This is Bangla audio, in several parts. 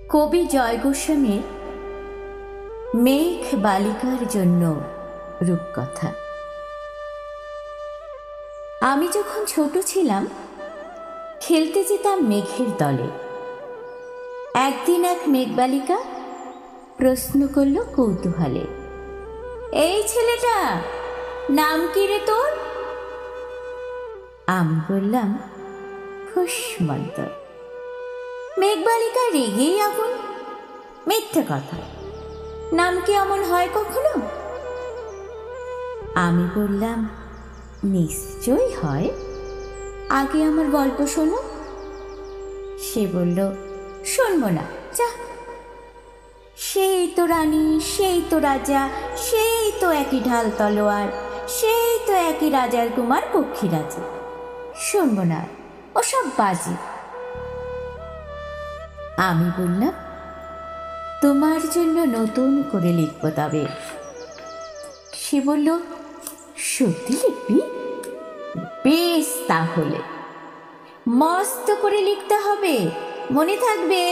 কবি জয় গোস্বামীর মেঘ বালিকার জন্য রূপকথা। আমি যখন ছোট ছিলাম খেলতে যেতাম মেঘের দলে। একদিন এক মেঘবালিকা প্রশ্ন করল কৌতূহলে, এই ছেলেটা নাম কি রে তোর? আমি বললাম খুশমন্ত। মেঘবালিকা রেগেই আগুন, মিথ্যে কথা, নাম কি এমন হয় কখনো? আমি বললাম নিশ্চয়ই হয়, আগে আমার গল্প শোনো। সে বলল শুনবো না, যা। সেই তো রানী, সেই তো রাজা, সেই তো একই ঢাল তলোয়ার, সেই তো একই রাজার কুমার পক্ষীরাজি, শুনবো না, ওসব বাজি। আমি বললাম তোমার জন্য নতুন করে লিখব তবে। সে বলল সত্যি লিখবি? বেশ, তাহলে মস্ত করে লিখতে হবে, মনে থাকবে,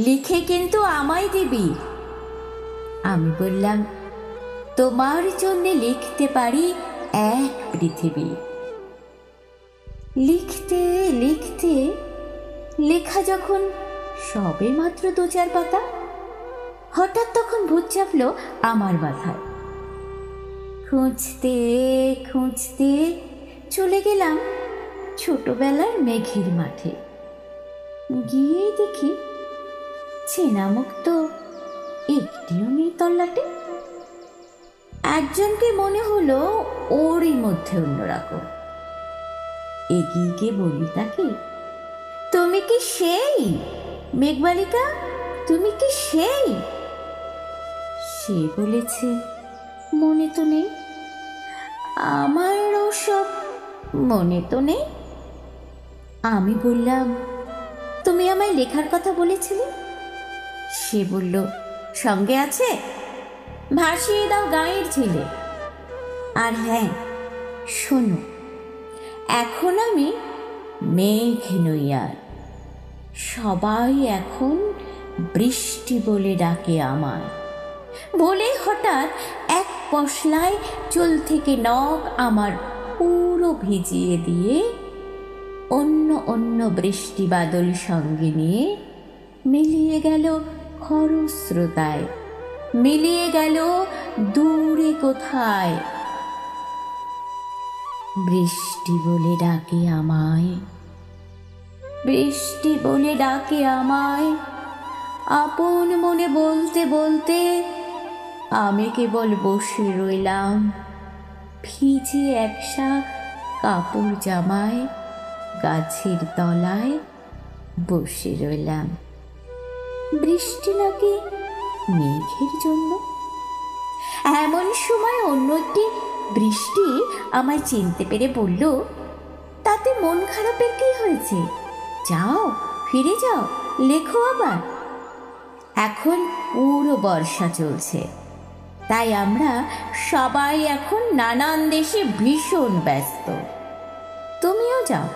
লিখে কিন্তু আমায় দিবি। আমি বললাম তোমার জন্য লিখতে পারি এক পৃথিবী। লিখতে লিখতে লেখা যখন সবে মাত্র 2-4 পাতা, হঠাৎ তখন ভূত চাপলো আমার মাথায়। খুঁজতে খুঁজতে চলে গেলাম ছোটবেলার মেঘের মাঠে। গিয়ে দেখি চেনামুখ তো একটিও নেই তল্লাটে। একজনকে মনে হলো ওরই মধ্যে অন্যরকম। এগিয়ে গিয়ে বলি তাকে, তুমি কি সেই মেঘবালিকা? তুমি কি সেই? সে বলেছে মনে তো নেই, আমার ওসব মনে তো নেই। আমি বললাম তুমি আমায় লেখার কথা বলেছিলে। সে বলল সঙ্গে আছে, ভাসিয়ে দাও গাঁয়ের ছেলে। আর হ্যাঁ শোনো, এখন আমি মেঘ নই আর, সবাই এখন বৃষ্টি বলে ডাকে আমায়। বলে হঠাৎ এক পশলায় চুল থেকে নখ আমার পুরো ভিজিয়ে দিয়ে অন্য অন্য বৃষ্টি বাদল সঙ্গে নিয়ে মিলিয়ে গেল খরস্রোতায়, মিলিয়ে গেল দূরে কোথায়। বৃষ্টি বলে ডাকে আমায়, বৃষ্টি বলে ডাকে আমায়। আপন মনে বলতে বলতে আমি কেবল বসে রইলাম ভিজে একসা কাপড় জামায়, গাছের তলায় বসে রইলাম। বৃষ্টি নাকি মেঘের জন্য। এমন সময় অন্য একটি বৃষ্টি আমায় চিনতে পেরে বলল, তাতে মন খারাপের কি হয়েছে? যাও, ফিরে যাও, লেখো আবার। এখন পুরো বর্ষা চলছে, তাই আমরা সবাই এখন নানান দেশে ভীষণ ব্যস্ত। তুমিও যাও,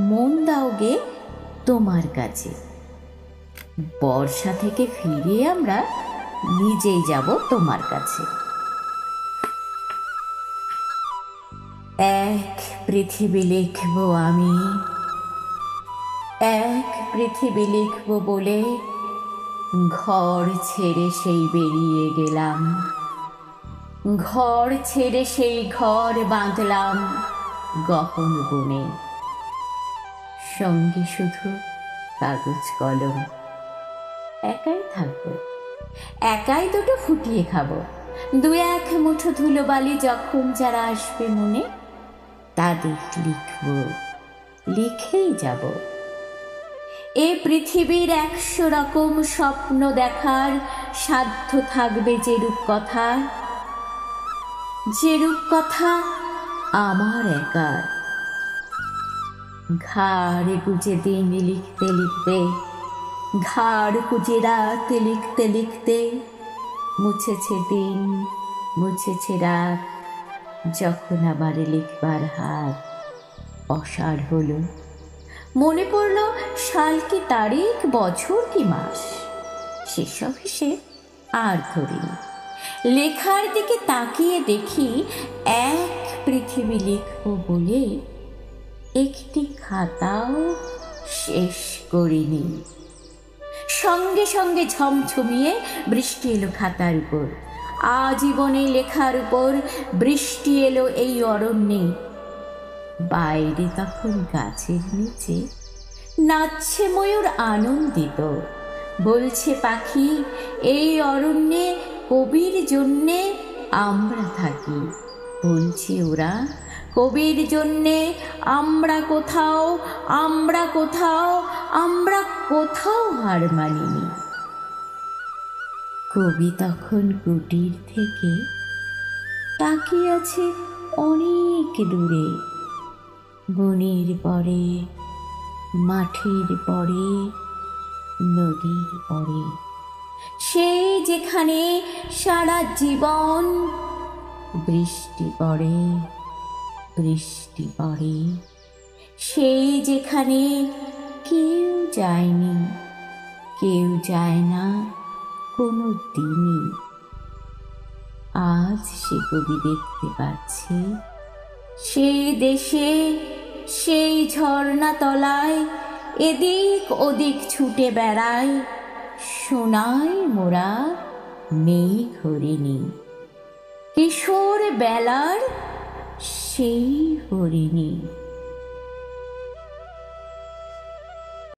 মন দাও গে তোমার কাছে। বর্ষা থেকে ফিরে আমরা নিজেই যাব তোমার কাছে। এক পৃথিবী লিখব আমি, এক পৃথিবী লিখব বলে ঘর ছেড়ে সেই বেরিয়ে গেলাম। ঘর ছেড়ে সেই ঘর বাঁধলাম গহন বনে। সঙ্গে শুধু কাগজ কলম। একাই থাকবো, একাই দুটো ফুটিয়ে খাবো। 2-1 মুঠো ধুলোবালি যখন যারা আসবে মনে, তাদের লিখব, লিখেই যাব। এ পৃথিবীর 100 রকম স্বপ্ন দেখার সাধ্য থাকবে যে রূপকথা, যে রূপকথা আমার একার। ঘাড় গুজে দিন লিখতে লিখতে, ঘাড় গুজে রাত লিখতে লিখতে, মুছেছে দিন, মুছেছে রাত, যখন আবার লিখবার হাত অসাড় হলো, মনে পড়ল সাল কি তারিখ, বছর কি মাস, সেসব হিসেব আর ধরিনি। লেখার দিকে তাকিয়ে দেখি এক পৃথিবী লিখব বলে একটি খাতাও শেষ করিনি। সঙ্গে সঙ্গে ঝমঝমিয়ে বৃষ্টি এলো খাতার উপর, আজীবনে লেখার উপর বৃষ্টি এলো এই অরণ্যে। বাইরে তখন গাছের নিচে নাচছে ময়ূর আনন্দিত, বলছে পাখি এই অরণ্যে কবির জন্যে আমরা থাকি। বলছে ওরা কবির জন্যে আমরা কোথাও, আমরা কোথাও, আমরা কোথাও হার মানিনি। কবি তখন কুটির থেকে তাকিয়ে আছে অনেক দূরে, বনের পরে, মাঠের পরে, নদীর পরে, সেই যেখানে সারা জীবন বৃষ্টি পড়ে, বৃষ্টি পড়ে, সেই যেখানে কেউ যায়নি, কেউ যায় না কোনো দিনই। আজ সে কবি দেখতে পাচ্ছে সেই দেশে, সেই ঝর্ণা তলায় এদিক ওদিক ছুটে বেড়ায় সোনায় মোরা মেঘ হরিণী, কিশোর বেলার সেই হরিণী।